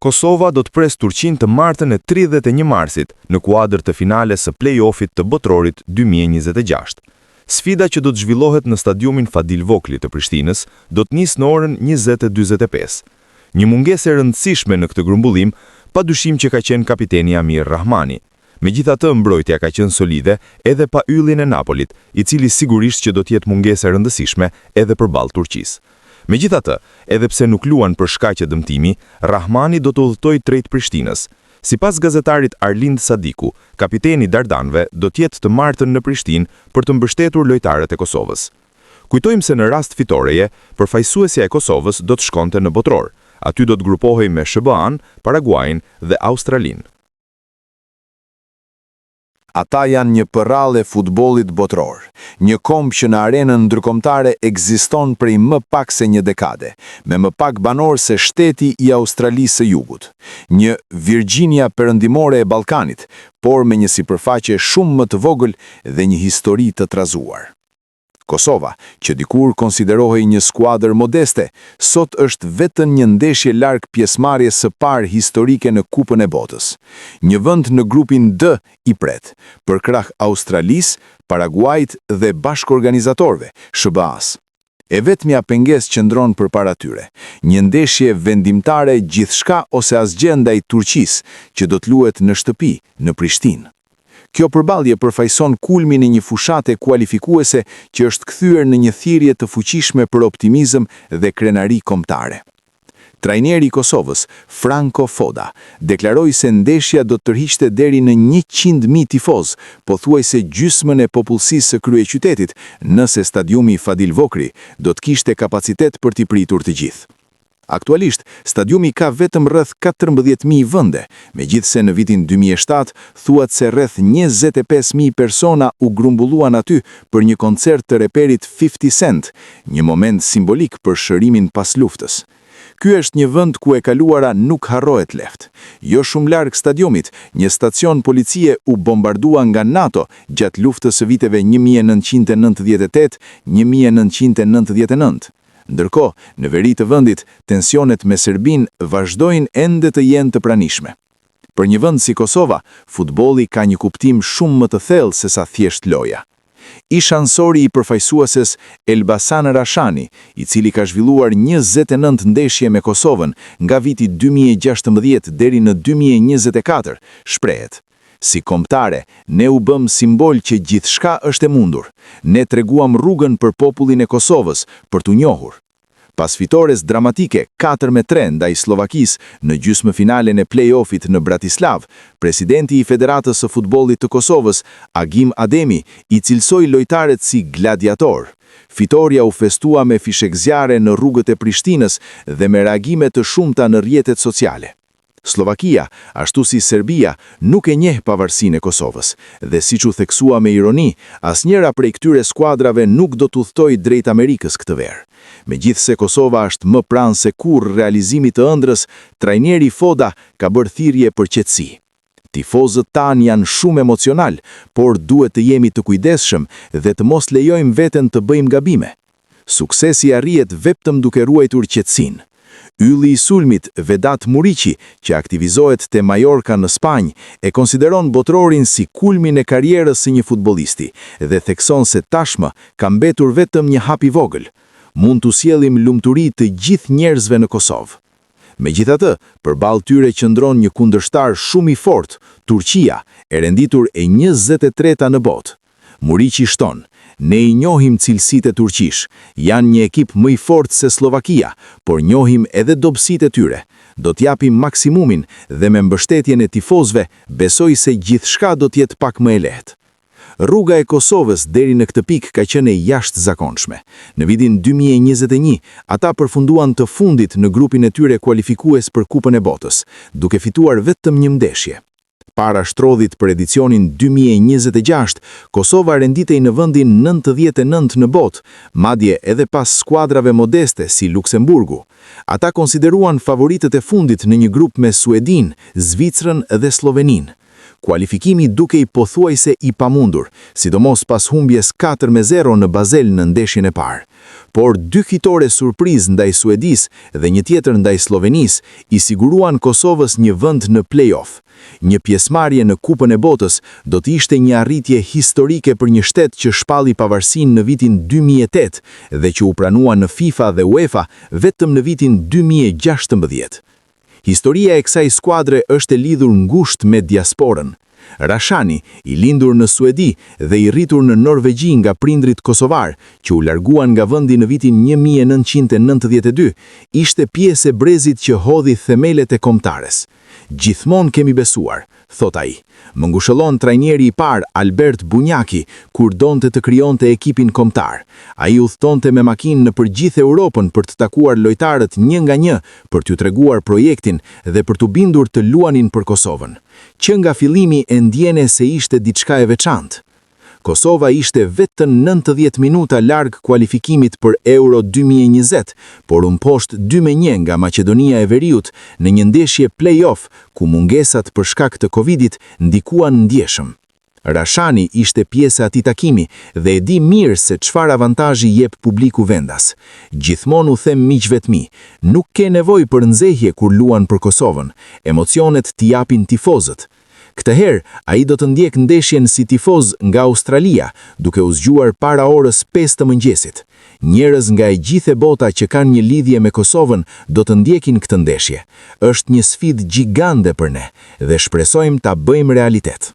Kosova do të pres Turqinë të martën e 31 marsit në kuadër të finales së play-offit të botrorit 2026. Sfida që do të zhvillohet në stadiumin Fadil Vokli të Prishtinës do të nisë në orën 20:45. Një mungesë e rëndësishme në këtë grumbullim, padyshim që ka qenë kapiteni Amir Rahmani. Megjithatë, mbrojtja ka qenë solide edhe pa yllin e Napolit, i cili sigurisht që do të jetë mungesë e rëndësishme edhe përballë Turqisë. Megjithatë, edhe pse nuk luan për shkaqe dëmtimi, Rahmani do të udhëtojë drejt Prishtinës. Sipas gazetarit Arlind Sadiku, kapiteni i Dardanëve do të jetë të martën në Prishtinë për të mbështetur lojtarët e Kosovës. Kujtojmë se në rast fitoreje, përfaqësuesja e Kosovës do të shkonte në botror. Aty do të grupohej me SBA-n, Paraguajin dhe Australinë. Ata janë një përrallë e futbollit botror, një komb që në arenën ndërkombëtare ekziston prej më pak se një dekade, me më pak banor se shteti i Australisë së Jugut, një Virginia perëndimore e Ballkanit, por me një sipërfaqe shumë më të vogël dhe një histori të trazuar. Kosova, që dikur konsiderohej një skuadër modeste, sot është vetëm një ndeshje larg pjesëmarrjes së parë historike në Kupën e Botës. Një vend në grupin D i pret, për krah Australisë, Paraguajit dhe bashkëorganizatorëve, SBA-s. E vetmja pengesë qëndron përpara tyre, një ndeshje vendimtare gjithçka ose asgjë ndaj Turqisë, që do të luhet në shtëpi, në Prishtinë. Kjo përballje përfaqëson kulmin e një fushate kualifikuese që është kthyer në një thirrje të fuqishme për optimizëm dhe krenari kombëtare. Trajneri i Kosovës, Franco Foda, deklaroi se ndeshja do të tërhiqte deri në 100.000 tifoz, pothuajse gjysmën e popullsisë së kryeqytetit, nëse stadiumi Fadil Vokri do të kishte kapacitet për t'i pritur të gjithë. Aktualisht, stadiumi ka vetëm rreth 14.000 vende, megjithse në vitin 2007 thuat se rreth 25.000 persona u grumbulluan aty për një koncert të reperit 50 Cent, një moment simbolik për shërimin pas luftës. Ky është një vend ku e kaluara nuk harrohet lehtë. Jo shumë larg stadiumit, një stacion policie u bombardua nga NATO gjatë luftës së viteve 1998-1999. Ndërkohë, në veri të vendit, tensionet me Serbinë vazhdojnë ende të jenë të pranishme. Për një vend si Kosova, futbolli ka një kuptim shumë më të thellë se sa thjesht loja. Ish ansori i përfaqësueses Elbasan Rashani, i cili ka zhvilluar 29 ndeshje me Kosovën nga viti 2016 deri në 2024, shprehet: si kombëtare, ne u bëm simbol që gjithçka është e mundur. Ne treguam rrugën për popullin e Kosovës për t'u njohur. Pas fitores dramatike 4-3 ndaj Slovakisë në gjysmëfinalen e play-offit në Bratislav, presidenti i Federatës së Futbollit të Kosovës, Agim Ademi, i cilsoi lojtarët si gladiator. Fitoria u festua me fishekzjarre në rrugët e Prishtinës dhe me reagime të shumta në rrjetet sociale. Slovakia, ashtu si Serbia, nuk e njeh pavarësinë e Kosovës, dhe siç u theksua me ironi, asnjëra prej këtyre skuadrave nuk do të udhtojë drejt Amerikës këtë verë. Megjithse Kosova është më pranë se kurrë realizimit të ëndrrës, trajneri Foda ka bërë thirrje për qetësi. Tifozët tanë janë shumë emocional, por duhet të jemi të kujdesshëm dhe të mos lejojmë veten të bëjmë gabime. Suksesi arrihet vetëm duke ruajtur qetësinë. Ylli i sulmit Vedat Muriqi, që aktivizohet te Mallorca në Spanjë, e konsideron botrorin si kulmin e karrierës së një futbollisti dhe thekson se tashmë ka mbetur vetëm një hap i vogël. Mund t'u sjellim lumturi të gjithë njerëzve në Kosovë. Megjithatë, përballë tyre qëndron një kundërshtar shumë i fortë, Turqia, e renditur e 23-ta në botë. Muriqi shton: ne i njohim cilësitë e Turqish, janë një ekip më i fortë se Slovakia, por njohim edhe dobësitë e tyre. Do t'japim maksimumin dhe me mbështetjen e tifozëve, besoj se gjithçka do t'jetë pak më e lehtë. Rruga e Kosovës deri në këtë pikë ka qenë e jashtëzakonshme. Në vitin 2021, ata përfunduan të fundit në grupin e tyre kualifikues për Kupën e Botës, duke fituar vetëm një ndeshje. Para shtrodhit për edicionin 2026, Kosova renditej në vendin 99 në botë, madje edhe pas skuadrave modeste si Luksemburgu. Ata konsideruan favoritët e fundit në një grup me Suedin, Zvicrën dhe Sloveninë. kualifikimi duke i pothuajse i pamundur, sidomos pas humbjes 4-0 në Basel në ndeshjen e parë. Por 2 fitore surprizë ndaj Suedis dhe një tjetër ndaj Slovenis i siguruan Kosovës një vend në play-off. Një pjesëmarrje në Kupën e Botës do të ishte një arritje historike për një shtet që shpalli pavarësinë në vitin 2008 dhe që u pranua në FIFA dhe UEFA vetëm në vitin 2016. Historia e kësaj skuadre është e lidhur ngushtë me diasporën. Rashani, i lindur në Suedi dhe i rritur në Norvegji nga prindrit kosovar, që u larguan nga vendi në vitin 1992, ishte pjesë e brezit që hodhi themelet e kombëtares. Gjithmonë kemi besuar, thot ai. Më ngushëllon trajneri i parë Albert Bunjaki kur donte të krijonte ekipin kombëtar. Ai udhtonte me makinë në përgjithë Europën për të takuar lojtarët një nga një, për t'ju treguar projektin dhe për t'u bindur të luanin për Kosovën. Që nga fillimi e ndjene se ishte diçka e veçantë. Kosova ishte vetëm 90 minuta larg kualifikimit për Euro 2020, por poshtë 2-1 nga Maqedonia e Veriut në një ndeshje play-off ku mungesat për shkak të Covidit ndikuan ndjeshëm. Rashani ishte pjesë e atij takimi dhe e di mirë se çfarë avantazhi jep publiku vendas. Gjithmonë u them miqve të mi, nuk ke nevojë për nxehje kur luan për Kosovën, emocionet t'i japin tifozët. Këtë herë, ai do të ndjek ndeshjen si tifoz nga Australia, duke u zgjuar para orës 5 të mëngjesit. Njerëz nga e gjithë bota që kanë një lidhje me Kosovën do të ndjekin këtë ndeshje. Është një sfidë gjigande për ne dhe shpresojmë ta bëjmë realitet.